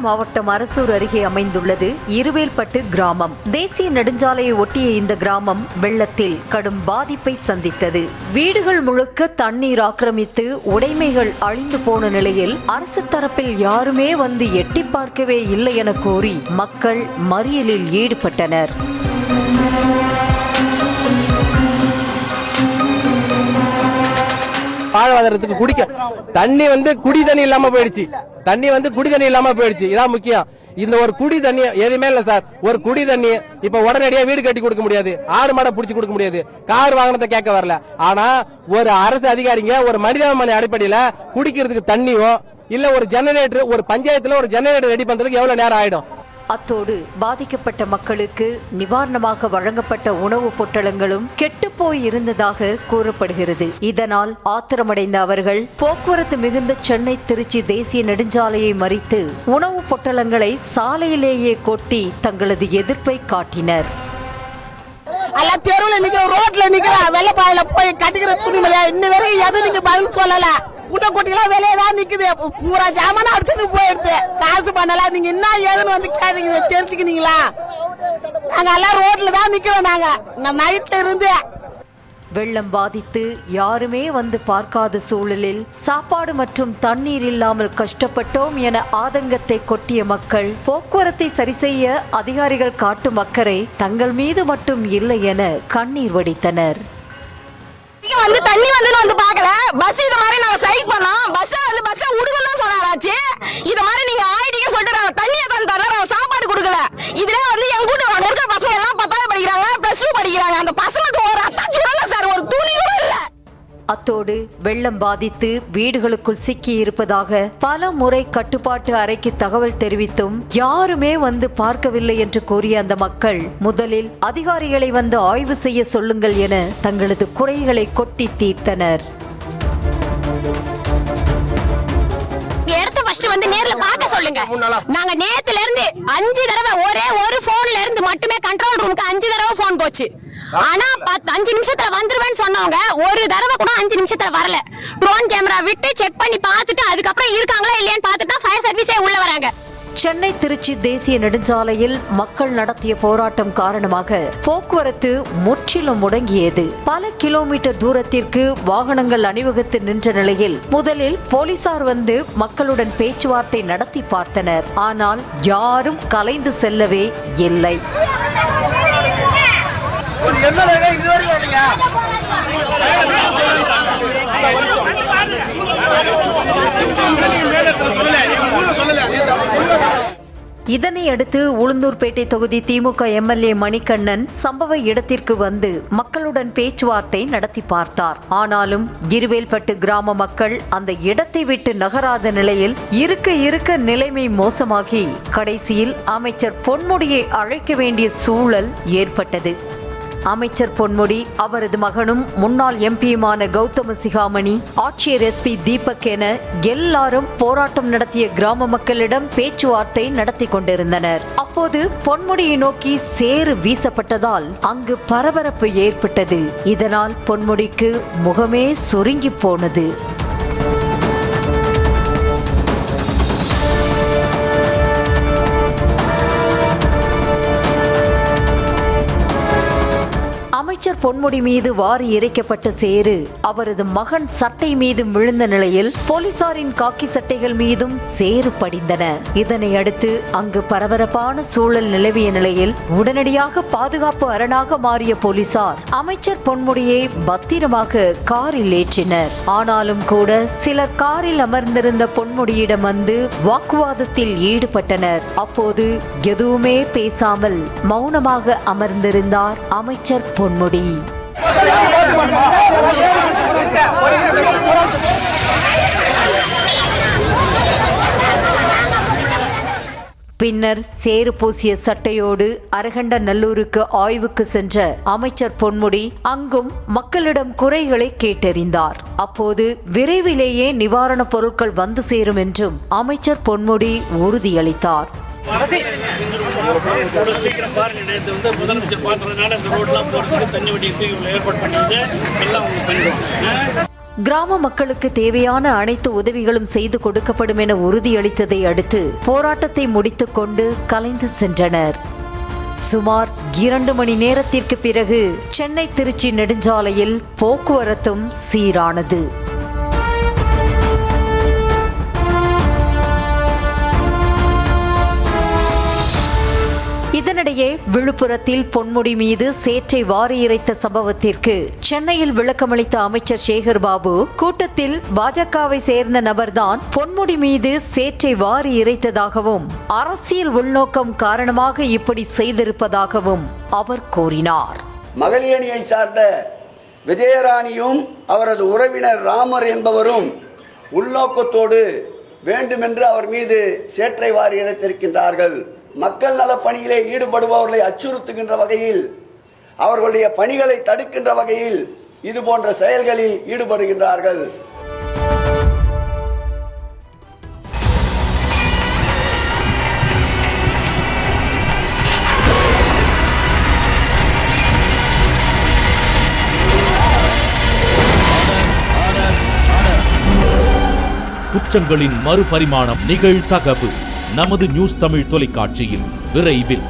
சேலம் மாவட்டம் அரசூர் அருகே அமைந்துள்ளது இருவேல்பட்டு கிராமம். தேசிய நெடுஞ்சாலையை ஒட்டிய இந்த கிராமம் வெள்ளத்தில் கடும் பாதிப்பை சந்தித்தது. வீடுகள் முழுக்க தண்ணீர் ஆக்கிரமித்து உடைமைகள் அழிந்து போன நிலையில் அரசு தரப்பில் யாருமே வந்து எட்டி பார்க்கவே இல்லை என கூறி மக்கள் மறியலில் ஈடுபட்டனர். வாழ்வாதாரத்துக்கு குடிக்க தண்ணி குடி தண்ணி இல்லாம போயிடுச்சு. இதான் முக்கியம். இந்த ஒரு குடி தண்ணி எதுவுமே இல்ல சார். ஒரு குடி தண்ணி இப்ப உடனடியா வீடு கட்டி கொடுக்க முடியாது, ஆடு மாடை புடிச்சு கொடுக்க முடியாது, கார் வாகனத்தை கேட்க வரல. ஆனா ஒரு அரசு அதிகாரிங்க ஒரு மனிதாபிமான அடிப்படையில குடிக்கிறதுக்கு தண்ணியோ இல்ல ஒரு ஜெனரேட்டர், ஒரு பஞ்சாயத்துல ஒரு ஜெனரேட்டர் ரெடி பண்றதுக்கு எவ்வளவு நேரம் ஆயிடும்? அத்தோடு பாதிக்கப்பட்ட மக்களுக்கு நிவாரணமாக வழங்கப்பட்ட உணவுப் பொட்டலங்களும் கெட்டுப்போய் இருந்ததாக கூறப்படுகிறது. இதனால் ஆத்திரமடைந்த அவர்கள் போக்குவரத்து மிகுந்த சென்னை திருச்சி தேசிய நெடுஞ்சாலையை மறித்து உணவுப் பொட்டலங்களை சாலையிலேயே கொட்டி தங்களது எதிர்ப்பை காட்டினர். தெருவில் நிக்க, ரோட்ல நிக்கிறா, வெள்ளப்பாயில போய் கட்டிக்கிற துணிமலையா இன்ன வரைக்கும் எது நீங்க பதில் சொல்லல. குட்டிலாம் வெளியேதான் நிக்குது, பூரா ஜாமான அடிச்சுட்டு போயிடுது. காசு பண்ணலாம், நீங்க என்ன ஏதுன்னு வந்து கேட்டீங்க, தெரிஞ்சுக்கினீங்களா? நாங்க எல்லாம் ரோட்ல தான் நிக்கிறோம். நாங்க நைட்ல இருந்து வெள்ளம் பாதித்து யாருமே வந்து பார்க்காத சூழலில் சாப்பாடு மற்றும் தண்ணீர் இல்லாமல் கஷ்டப்பட்டோம் என ஆதங்கத்தை கொட்டிய மக்கள் போக்குவரத்தை சரி செய்ய அதிகாரிகள் காட்டும் அக்கறை தங்கள் மீது மட்டும் இல்லை என கண்ணீர் வடித்தனர். தண்ணி வந்து பாக்கல, பஸ் இது மாதிரி நாங்க ஸ்ட்ரைக் பண்ணோம். பஸ் உடுங்கன்னு சொன்னாராச்சு. இது மாதிரி நீங்க ஆயிட்டீங்க சொல்லிட்டு தண்ணியை தான் தர, சாப்பாடு கொடுக்கல. இதுல எங்க கூட இருக்க பசங்க எல்லாம் 10வது படிக்கிறாங்க, +2 படிக்கிறாங்க. அந்த பசங்களுக்கு ஒரு அத்தாச்சி இல்ல சார், ஒரு துணி கூட இல்ல. அத்தோடு வெள்ளம் பாதித்து வீடுகளுக்குள் சிக்கி இருப்பதாக பல முறை கட்டுப்பாட்டு அறைக்கு தகவல் தெரிவித்தும் யாருமே வந்து பார்க்கவில்லை என்று கூறிய அந்த மக்கள் முதலில் அதிகாரிகளை வந்து ஆய்வு செய்ய சொல்லுங்கள் என தங்களது குறைகளை கொட்டி தீர்த்தனர். நேர்ல பார்க்க சொல்லுங்க. நாங்க நேத்துல இருந்து 5 தடவை ஒரே ஒரு போன்ல இருந்து மட்டுமே கண்ட்ரோல் ரூமுக்கு 5 தடவை போன் போச்சு. ஆனா 5 நிமிஷத்துல வந்துருவேன்னு சொன்னவங்க ஒரு தடவை கூட 5 நிமிஷத்துல வரல. ட்ரோன் கேமரா விட்டு செக் பண்ணி பார்த்துட்டு அதுக்கப்புறம் இருக்காங்களா இல்லையான்னு பார்த்துட்டு ஃபயர் சர்வீஸே உள்ள வராங்க. சென்னை திருச்சி தேசிய நெடுஞ்சாலையில் மக்கள் நடத்திய போராட்டம் காரணமாக போக்குவரத்து முற்றிலும் முடங்கியது. பல கிலோமீட்டர் தூரத்திற்கு வாகனங்கள் அணிவகுத்து நின்ற நிலையில் முதலில் போலீசார் வந்து மக்களுடன் பேச்சுவார்த்தை நடத்தி பார்த்தனர். ஆனால் யாரும் கலைந்து செல்லவே இல்லை. இதனை அடுத்து உளுந்தூர்பேட்டை தொகுதி திமுக எம்எல்ஏ மணிகண்ணன் சம்பவ இடத்திற்கு வந்து மக்களுடன் பேச்சுவார்த்தை நடத்தி பார்த்தார். ஆனாலும் இருவேல்பட்டு கிராம மக்கள் அந்த இடத்தை விட்டு நகராத நிலையில் இருக்க நிலைமை மோசமாகி கடைசியில் அமைச்சர் பொன்முடியை அழைக்க வேண்டிய சூழல் ஏற்பட்டது. அமைச்சர் பொன்முடி, அவரது மகனும் முன்னாள் எம்பியுமான கௌதம சிகாமணி, ஆட்சியர் SP தீபக் என எல்லாரும் போராட்டம் நடத்திய கிராம மக்களிடம் பேச்சுவார்த்தை நடத்தி கொண்டிருந்தனர். அப்போது பொன்முடியை நோக்கி சேறு வீசப்பட்டதால் அங்கு பரபரப்பு ஏற்பட்டது. இதனால் பொன்முடிக்கு முகமே சுருங்கி போனது. அமைச்சர் பொன்முடி மீது வாரி இறைக்கப்பட்ட சேறு அவரது மகன் சட்டை மீது விழுந்த நிலையில் போலீசாரின் காக்கி சட்டைகள் மீதும் சேறு படிந்தன. இதனை அடுத்து அங்கு பரபரப்பான சூழல் நிலவிய நிலையில் உடனடியாக பாதுகாப்பு அரணாக மாறிய போலீசார் அமைச்சர் பொன்முடியை பத்திரமாக காரில் ஏற்றினர். ஆனாலும் கூட சிலர் காரில் அமர்ந்திருந்த பொன்முடியிடம் வந்து வாக்குவாதத்தில் ஈடுபட்டனர். அப்போது எதுவுமே பேசாமல் மௌனமாக அமர்ந்திருந்தார் அமைச்சர் பொன்முடி. பின்னர் சேறு பூசிய சட்டையோடு அரகண்டநல்லூருக்கு ஆய்வுக்கு சென்ற அமைச்சர் பொன்முடி அங்கும் மக்களிடம் குறைகளை கேட்டறிந்தார். அப்போது விரைவிலேயே நிவாரணப் பொருட்கள் வந்து சேரும் என்றும் அமைச்சர் பொன்முடி உறுதியளித்தார். சீக்கிரம் பாருங்க, நேற்று முதலமைச்சர் பார்க்கறதுனால இந்த ரோட்லாம் போறதுக்கு தண்ணி வண்டி ஏற்பாடு பண்ணிட்டு எல்லாம் உங்களுக்கு பண்ணிடுவோம். கிராம மக்களுக்கு தேவையான அனைத்து உதவிகளும் செய்து கொடுக்கப்படும் என உறுதியளித்ததை அடுத்து போராட்டத்தை முடித்துக் கொண்டு கலைந்து சென்றனர். சுமார் 2 மணி நேரத்திற்கு பிறகு சென்னை திருச்சி நெடுஞ்சாலையில் போக்குவரத்தும் சீரானது. இதனிடையே விழுப்புரத்தில் பொன்முடி மீது சேற்றை வாரி இறைத்த சம்பவத்திற்கு சென்னையில் விளக்கமளித்த அமைச்சர் சேகர் பாபு, கூட்டத்தில் பாஜகவை சேர்ந்த நபர்தான் பொன்முடி மீது சேற்றை வாரி இறைத்ததாகவும் அரசியல் உள்நோக்கம் காரணமாக இப்படி செய்திருப்பதாகவும் அவர் கூறினார். மகளிர் அணியை சார்ந்த விஜயராணியும் அவரது உறவினர் ராமர் என்பவரும் உள்நோக்கத்தோடு வேண்டுமென்று அவர் மீது சேற்றை வாரி இறைத்திருக்கின்றார்கள். மக்கள் நல பணியிலே ஈடுபடுபவர்களை அச்சுறுத்துகின்ற வகையில், அவர்களுடைய பணிகளை தடுக்கின்ற வகையில் இது போன்ற செயல்களில் ஈடுபடுகின்றார்கள். குற்றங்களின் மறுபரிமாணம் நிகழ்தகவு நமது நியூஸ் தமிழ் தொலைக்காட்சியில் விரைவில்.